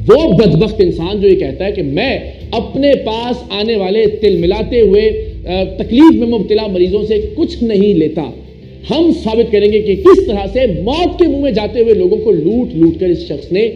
وہ بدبخت انسان جو یہ کہتا ہے کہ میں اپنے پاس آنے والے تل ملاتے ہوئے تکلیف میں مبتلا مریضوں سے کچھ نہیں لیتا. ہم ثابت کریں گے کہ کس طرح سے موت کے منہ میں جاتے ہوئے لوگوں کو لوٹ لوٹ کر اس شخص نے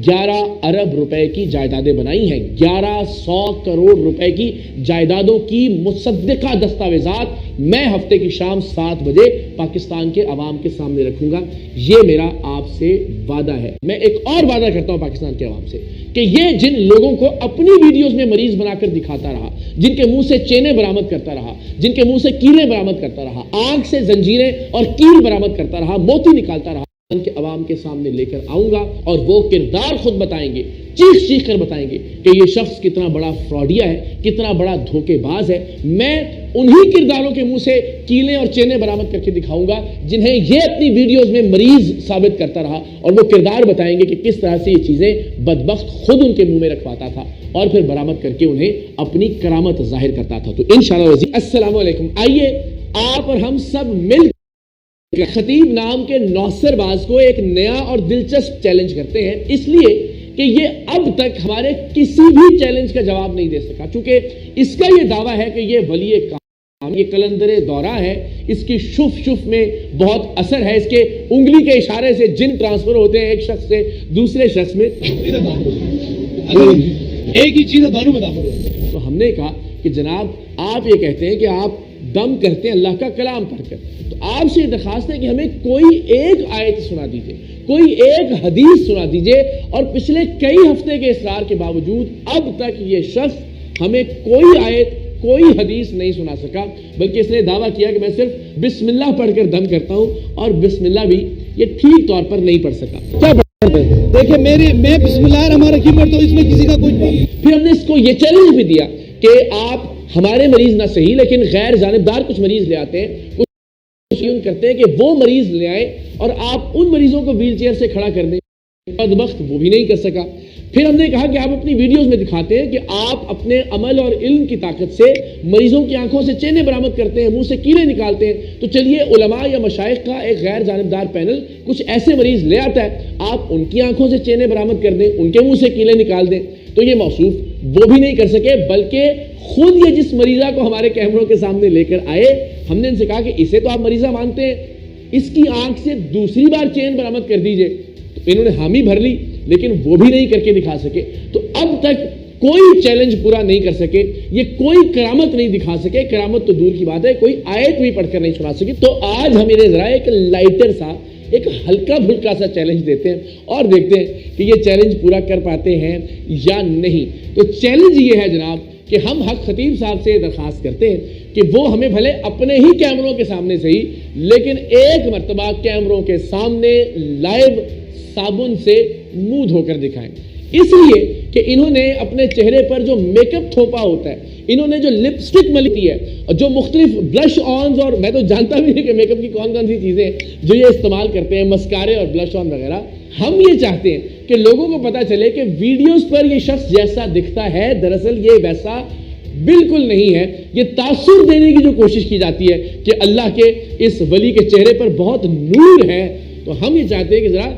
11 ارب روپے کی جائیدادیں بنائی ہیں. 1100 کروڑ روپے کی جائیدادوں کی مصدقہ دستاویزات میں ہفتے کی شام 7 بجے پاکستان کے عوام کے سامنے رکھوں گا. یہ میرا آپ سے وعدہ ہے. میں ایک اور وعدہ کرتا ہوں پاکستان کے عوام سے کہ یہ جن لوگوں کو اپنی ویڈیوز میں مریض بنا کر دکھاتا رہا, جن کے منہ سے چینیں برآمد کرتا رہا, جن کے منہ سے کیلیں برآمد کرتا رہا, آنکھ سے زنجیریں اور کیل برآمد کرتا رہا, موتی نکالتا رہا, کے عوام کے سامنے لے کر آؤں گا اور وہ کردار خود بتائیں گے, چیخ چیخ کر بتائیں گے کہ یہ شخص کتنا بڑا فراڈیا ہے, کتنا بڑا دھوکے باز ہے. میں انہی کرداروں کے منہ سے کیلیں اور چینیں برآمد کر کے دکھاؤں گا جنہیں یہ اپنی ویڈیوز میں مریض ثابت کرتا رہا, اور وہ کردار بتائیں گے کہ کس طرح سے یہ چیزیں بدبخت خود ان کے منہ میں رکھواتا تھا اور پھر برآمد کر کے انہیں اپنی کرامت ظاہر کرتا تھا. تو انشاءاللہ السلام علیکم. آئیے آپ اور ہم سب مل خطیب نام کے نوسر باز کو ایک نیا اور دلچسپ چیلنج کرتے ہیں, اس لیے کہ یہ اب تک ہمارے کسی بھی چیلنج کا جواب نہیں دے سکا. چونکہ اس کا یہ دعویٰ ہے کہ یہ ولی کام, یہ کلندر دورہ ہے, اس کی شف شف میں بہت اثر ہے, اس کے انگلی کے اشارے سے جن ٹرانسفر ہوتے ہیں ایک شخص سے دوسرے شخص میں. ایک ہی چیز دونوں میں داخل ہو. تو ہم نے کہا کہ جناب آپ یہ کہتے ہیں کہ آپ دم کرتے ہیں اللہ کا کلام پڑھ کر, تو آپ سے یہ درخواست ہے کہ ہمیں کوئی ایک آیت سنا دیجئے, کوئی ایک حدیث سنا دیجئے. اور پچھلے کئی ہفتے کے اصرار کے باوجود اب تک یہ شخص ہمیں کوئی آیت کوئی حدیث نہیں سنا سکا, بلکہ اس نے دعویٰ کیا کہ میں صرف بسم اللہ پڑھ کر دم کرتا ہوں, اور بسم اللہ بھی یہ ٹھیک طور پر نہیں پڑھ سکا. کیا دیکھیں میں بسم اللہ الرحمن الرحیم پڑھتا ہوں, اس میں کسی کا کوئی. پھر ہم نے اس کو یہ چیلنج بھی دیا کہ آپ ہمارے مریض نہ صحیح لیکن غیر جانبدار کچھ مریض لے آتے ہیں, کچھ کرتے ہیں کہ وہ مریض لے آئے اور آپ ان مریضوں کو ویل چیئر سے کھڑا کر دیں. بدبخت وہ بھی نہیں کر سکا. پھر ہم نے کہا کہ آپ اپنی ویڈیوز میں دکھاتے ہیں کہ آپ اپنے عمل اور علم کی طاقت سے مریضوں کی آنکھوں سے چینیں برآمد کرتے ہیں, منہ سے کیلیں نکالتے ہیں. تو چلیے علماء یا مشائخ کا ایک غیر جانبدار پینل کچھ ایسے مریض لے آتا ہے, آپ ان کی آنکھوں سے چینیں برآمد کر دیں, ان کے منہ سے کیلیں نکال دیں. تو یہ موصوف وہ بھی نہیں کر سکے, بلکہ خود یہ جس مریضہ کو ہمارے کیمروں کے سامنے لے کر آئے, ہم نے ان سے کہا کہ اسے تو آپ مریضہ مانتے ہیں, اس کی آنکھ سے دوسری بار چین برآمد کر دیجئے. تو انہوں نے حامی بھر لی, لیکن وہ بھی نہیں کر کے دکھا سکے. تو اب تک کوئی چیلنج پورا نہیں کر سکے, یہ کوئی کرامت نہیں دکھا سکے. کرامت تو دور کی بات ہے, کوئی آیت بھی پڑھ کر نہیں سنا سکے. تو آج ہم انہیں ذرا ایک لائٹر سا, ایک ہلکا بھلکا سا چیلنج دیتے ہیں اور دیکھتے ہیں کہ یہ چیلنج پورا کر پاتے ہیں یا نہیں. تو چیلنج یہ ہے جناب کہ ہم حق خطیب صاحب سے درخواست کرتے ہیں کہ وہ ہمیں بھلے اپنے ہی کیمروں کے سامنے سے ہی, لیکن ایک مرتبہ کیمروں کے سامنے لائیو صابن سے منہ دھو کر دکھائیں. اس لیے کہ انہوں نے اپنے چہرے پر جو میک اپ تھوپا ہوتا ہے, انہوں نے جو لپسٹک ملتی ہے, اور جو مختلف بلش آنز, اور میں تو جانتا بھی نہیں کہ میک اپ کی کون کون سی چیزیں جو یہ استعمال کرتے ہیں, مسکارے اور بلش آن وغیرہ. ہم یہ چاہتے ہیں کہ لوگوں کو پتا چلے کہ ویڈیوز پر یہ شخص جیسا دکھتا ہے دراصل یہ ویسا بالکل نہیں ہے. یہ تاثر دینے کی جو کوشش کی جاتی ہے کہ اللہ کے اس ولی کے چہرے پر بہت نور ہے, تو ہم یہ چاہتے ہیں کہ ذرا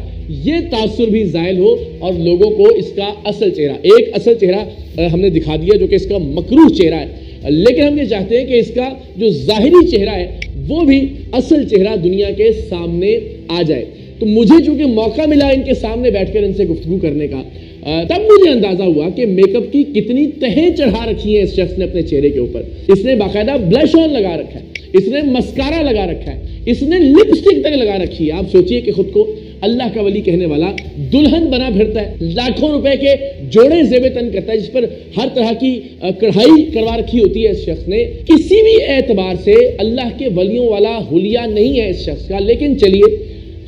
یہ تاثر بھی زائل ہو اور لوگوں کو اس کا اصل چہرہ, ایک اصل چہرہ ہم نے دکھا دیا جو کہ اس کا مکروہ چہرہ ہے, لیکن ہم یہ چاہتے ہیں کہ اس کا جو ظاہری چہرہ ہے وہ بھی اصل چہرہ دنیا کے سامنے آ جائے. تو مجھے چونکہ موقع ملا ان کے سامنے بیٹھ کر ان سے گفتگو کرنے کا, تب مجھے اندازہ ہوا کہ میک اپ کی کتنی تہیں چڑھا رکھی ہیں اس شخص نے اپنے چہرے کے اوپر. اس نے باقاعدہ بلش آن لگا رکھا ہے, اس نے مسکارا لگا رکھا ہے, اس نے لپسٹک تک لگا رکھی ہے. آپ سوچئے کہ خود کو اللہ کا ولی کہنے والا دلہن بنا پھرتا ہے, لاکھوں روپے کے جوڑے زیب تن کرتا ہے, جس پر ہر طرح کی کڑھائی کروا رکھی ہوتی ہے اس شخص نے. کسی بھی اعتبار سے اللہ کے ولیوں والا حلیہ نہیں ہے اس شخص کا. لیکن چلیے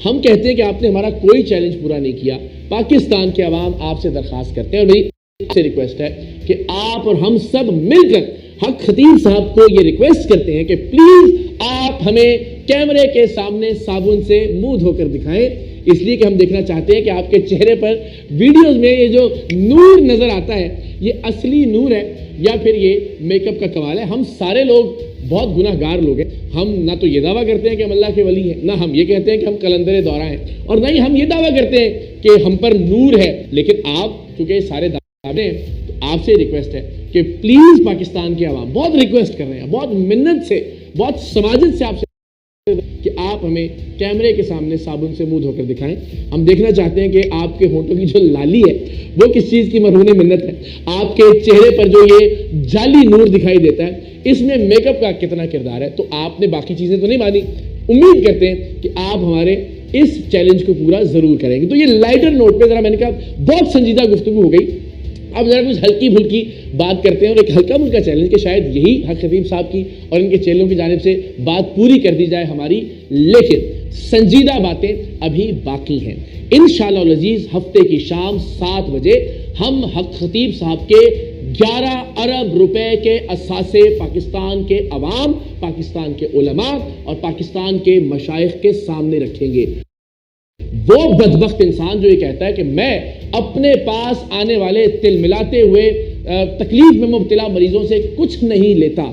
ہم کہتے ہیں کہ آپ نے ہمارا کوئی چیلنج پورا نہیں کیا. پاکستان کے عوام آپ سے درخواست کرتے ہیں, اور میری سے ریکویسٹ ہے کہ آپ اور ہم سب مل کر حق خطیب صاحب کو یہ ریکویسٹ کرتے ہیں کہ پلیز آپ ہمیں کیمرے کے سامنے صابن سے منہ دھو کر دکھائیں. اس لیے کہ ہم دیکھنا چاہتے ہیں کہ آپ کے چہرے پر ویڈیوز میں یہ جو نور نظر آتا ہے یہ اصلی نور ہے یا پھر یہ میک اپ کا کمال ہے. ہم سارے لوگ بہت گناہ گار لوگ ہیں. ہم نہ تو یہ دعویٰ کرتے ہیں کہ ہم اللہ کے ولی ہیں, نہ ہم یہ کہتے ہیں کہ ہم کلندر دورہ ہیں, اور نہ ہی ہم یہ دعویٰ کرتے ہیں کہ ہم پر نور ہے. لیکن آپ کیونکہ یہ سارے دعوے ہیں، تو آپ سے ریکویسٹ ہے کہ پلیز پاکستان کے عوام بہت ریکویسٹ کر رہے ہیں، بہت منت سے، بہت سماجت سے آپ سے کہ آپ ہمیں کیمرے کے سامنے صابن سے منہ دھو کر دکھائیں. ہم دیکھنا چاہتے ہیں کہ آپ کے ہونٹوں کی جو لالی ہے وہ کس چیز کی مرہون منت ہے. آپ کے چہرے پر جو یہ جعلی نور دکھائی دیتا ہے اس میں میک اپ کا کتنا کردار ہے. تو آپ نے باقی چیزیں تو نہیں مانی. امید کرتے ہیں کہ آپ ہمارے اس چیلنج کو پورا ضرور کریں گے. تو یہ لائٹر نوٹ پہ ذرا میں نے کہا بہت سنجیدہ گفتگو ہو گئی، اب ذرا کچھ ہلکی پھلکی بات کرتے ہیں اور ایک ہلکا پھلکا چیلنج کہ شاید یہی حق خطیب صاحب کی اور ان کے چیلوں کی جانب سے بات پوری کر دی جائے ہماری، لیکن سنجیدہ باتیں ابھی باقی ہیں. انشاءاللہ العزیز ہفتے کی شام 7 بجے ہم حق خطیب صاحب کے 11 ارب روپے کے اثاثے پاکستان کے عوام، پاکستان کے علماء اور پاکستان کے مشائخ کے سامنے رکھیں گے. وہ بدبخت انسان جو یہ کہتا ہے کہ میں اپنے پاس آنے والے تل ملاتے ہوئے تکلیف میں مبتلا مریضوں سے کچھ نہیں لیتا،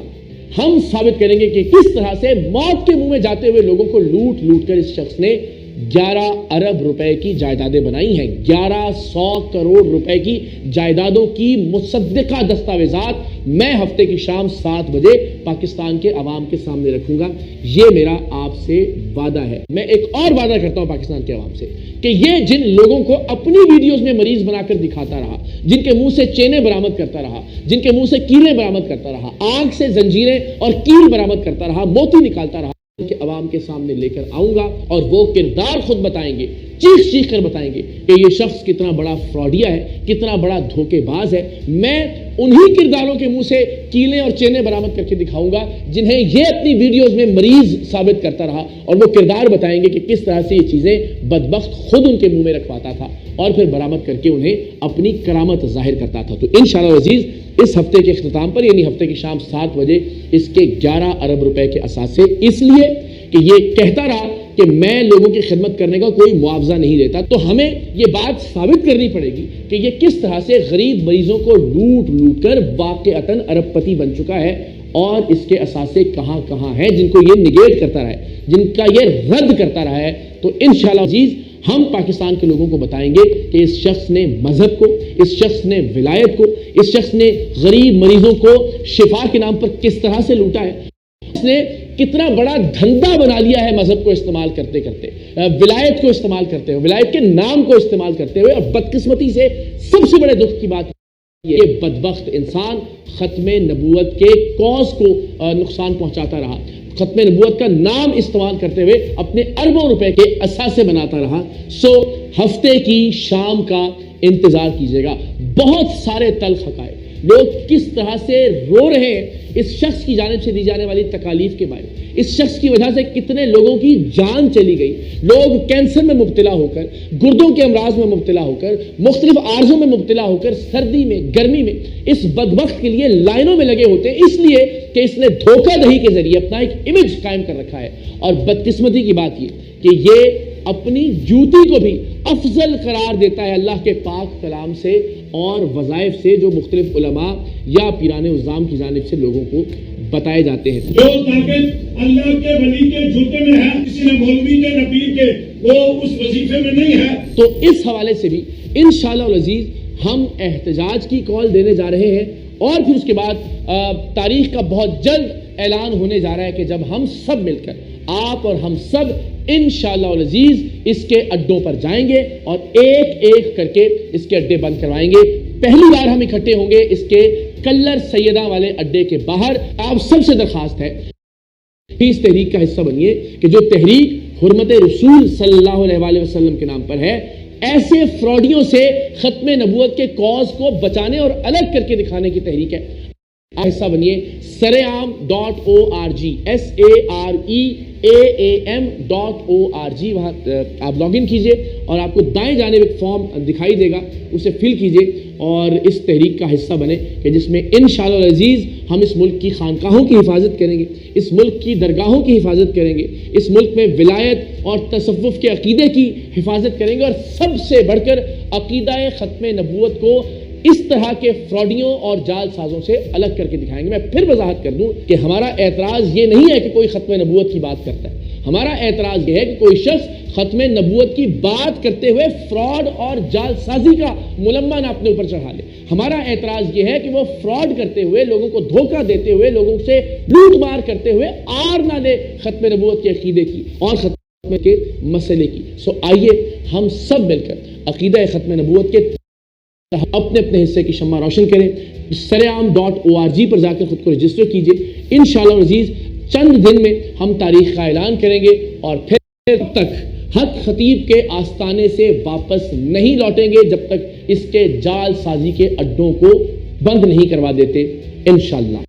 ہم ثابت کریں گے کہ کس طرح سے موت کے منہ میں جاتے ہوئے لوگوں کو لوٹ لوٹ کر اس شخص نے 11 ارب روپے کی جائیدادیں بنائی ہیں. 1100 کروڑ روپے کی جائیدادوں کی مصدقہ دستاویزات میں ہفتے کی شام 7 بجے پاکستان کے عوام کے سامنے رکھوں گا. یہ میرا آپ سے وعدہ ہے. میں ایک اور وعدہ کرتا ہوں پاکستان کے عوام سے کہ یہ جن لوگوں کو اپنی ویڈیوز میں مریض بنا کر دکھاتا رہا، جن کے منہ سے چینیں برآمد کرتا رہا، جن کے منہ سے کیلیں برآمد کرتا رہا، آنکھ سے زنجیریں اور کیل برآمد کرتا رہا، موتی نکالتا رہا، کہ عوام کے سامنے لے کر آؤں گا اور وہ کردار خود بتائیں گے، چیخ چیخ کر بتائیں گے کہ یہ شخص کتنا بڑا فراڈیا ہے، کتنا بڑا دھوکے باز ہے. میں انہی کرداروں کے منہ سے کیلیں اور چینیں برآمد کر کے دکھاؤں گا جنہیں یہ اپنی ویڈیوز میں مریض ثابت کرتا رہا، اور وہ کردار بتائیں گے کہ کس طرح سے یہ چیزیں بدبخت خود ان کے منہ میں رکھواتا تھا اور پھر برآمد کر کے انہیں اپنی کرامت ظاہر کرتا تھا. تو انشاءاللہ العزیز اس ہفتے کے اختتام پر یعنی ہفتے کی شام 7 بجے اس کے 11 ارب روپے کے اثاثے، اس لیے کہ یہ کہتا رہا کہ میں لوگوں کی خدمت کرنے کا کوئی معاوضہ نہیں دیتا، تو ہمیں یہ بات ثابت کرنی پڑے گی کہ یہ کس طرح سے غریب مریضوں کو لوٹ لوٹ کر واقعتاً ارب پتی بن چکا ہے اور اس کے اثاثے کہاں کہاں ہیں جن کو یہ نگیٹ کرتا رہا ہے، جن کا یہ رد کرتا رہا ہے. تو انشاءاللہ عزیز ہم پاکستان کے لوگوں کو بتائیں گے کہ اس شخص نے مذہب کو، اس شخص نے ولایت کو، اس شخص نے غریب مریضوں کو شفا کے نام پر کس طرح سے لوٹا ہے، اس نے کتنا بڑا دھندا بنا لیا ہے مذہب کو استعمال کرتے کرتے، ولایت کو استعمال کرتے ہوئے، ولایت کے نام کو استعمال کرتے ہوئے. اور بدقسمتی سے سب سے بڑے دکھ کی بات یہ بدبخت انسان ختم نبوت کے کاز کو نقصان پہنچاتا رہا، ختم نبوت کا نام استعمال کرتے ہوئے اپنے اربوں روپے کے اثاثے بناتا رہا. سو ہفتے کی شام کا انتظار کیجیے گا. بہت سارے تلخ حقائق، لوگ کس طرح سے رو رہے ہیں اس شخص کی جانب سے دی جانے والی تکالیف کے بارے، اس شخص کی وجہ سے کتنے لوگوں کی جان چلی گئی، لوگ کینسر میں مبتلا ہو کر، گردوں کے امراض میں مبتلا ہو کر، مختلف عارضوں میں مبتلا ہو کر سردی میں گرمی میں اس بدبخت کے لیے لائنوں میں لگے ہوتے ہیں، اس لیے کہ اس نے دھوکہ دہی کے ذریعے اپنا ایک امیج قائم کر رکھا ہے. اور بدقسمتی کی بات یہ کہ یہ اپنی جوتی کو بھی افضل قرار دیتا ہے اللہ کے پاک کلام سے اور وظائف سے جو مختلف علماء یا پیران عظام کی جانب سے لوگوں کو بتائے جاتے ہیں. جو طاقت اللہ کے ولی کے جوتے میں ہے، کسی نے مولوی کے، نبی کے، وہ اس وظیفے میں نہیں ہے. تو اس حوالے سے بھی انشاءاللہ العزیز ہم احتجاج کی کال دینے جا رہے ہیں اور پھر اس کے بعد تاریخ کا بہت جلد اعلان ہونے جا رہا ہے کہ جب ہم سب مل کر، آپ اور ہم سب انشاءاللہ العزیز اس کے اڈوں پر جائیں گے اور ایک ایک کر کے اس کے اڈے بند کروائیں گے. پہلی بار ہم اکٹھے ہوں گے اس کے کلر سیدہ والے اڈے کے باہر. آپ سب سے درخواست ہے اس تحریک کا حصہ بنیے کہ جو تحریک حرمت رسول صلی اللہ علیہ وسلم کے نام پر ہے، ایسے فراڈیوں سے ختم نبوت کے کاز کو بچانے اور الگ کر کے دکھانے کی تحریک ہے. حصہ بنیے saream.org saream.org. وہاں آپ لاگ ان کیجئے اور آپ کو دائیں جانب ایک فارم دکھائی دے گا، اسے فل کیجئے اور اس تحریک کا حصہ بنے کہ جس میں انشاءاللہ العزیز ہم اس ملک کی خانقاہوں کی حفاظت کریں گے، اس ملک کی درگاہوں کی حفاظت کریں گے، اس ملک میں ولایت اور تصوف کے عقیدے کی حفاظت کریں گے اور سب سے بڑھ کر عقیدہ ختم نبوت کو اس طرح کے فراڈیوں اور جال سازوں سے الگ کر کے دکھائیں گے. میں پھر وضاحت کر دوں کہ ہمارا اعتراض یہ نہیں ہے کہ کوئی ختم نبوت کی بات کرتا ہے، ہمارا اعتراض یہ ہے کہ کوئی شخص ختم نبوت کی بات کرتے ہوئے فراڈ اور جال سازی کا ملمہ نہ اپنے اوپر چڑھا لے. ہمارا اعتراض یہ ہے کہ وہ فراڈ کرتے ہوئے، لوگوں کو دھوکہ دیتے ہوئے، لوگوں سے لوٹ مار کرتے ہوئے آر نہ لے ختم نبوت کے عقیدے کی اور ختم کے مسئلے کی. آئیے ہم سب مل کر عقیدہ ختم نبوت کے اپنے اپنے حصے کی شمع روشن کریں. saream.org پر جا کر خود کو رجسٹر کیجئے. انشاءاللہ عزیز چند دن میں ہم تاریخ کا اعلان کریں گے اور پھر تک حق خطیب کے آستانے سے واپس نہیں لوٹیں گے جب تک اس کے جال سازی کے اڈوں کو بند نہیں کروا دیتے انشاءاللہ.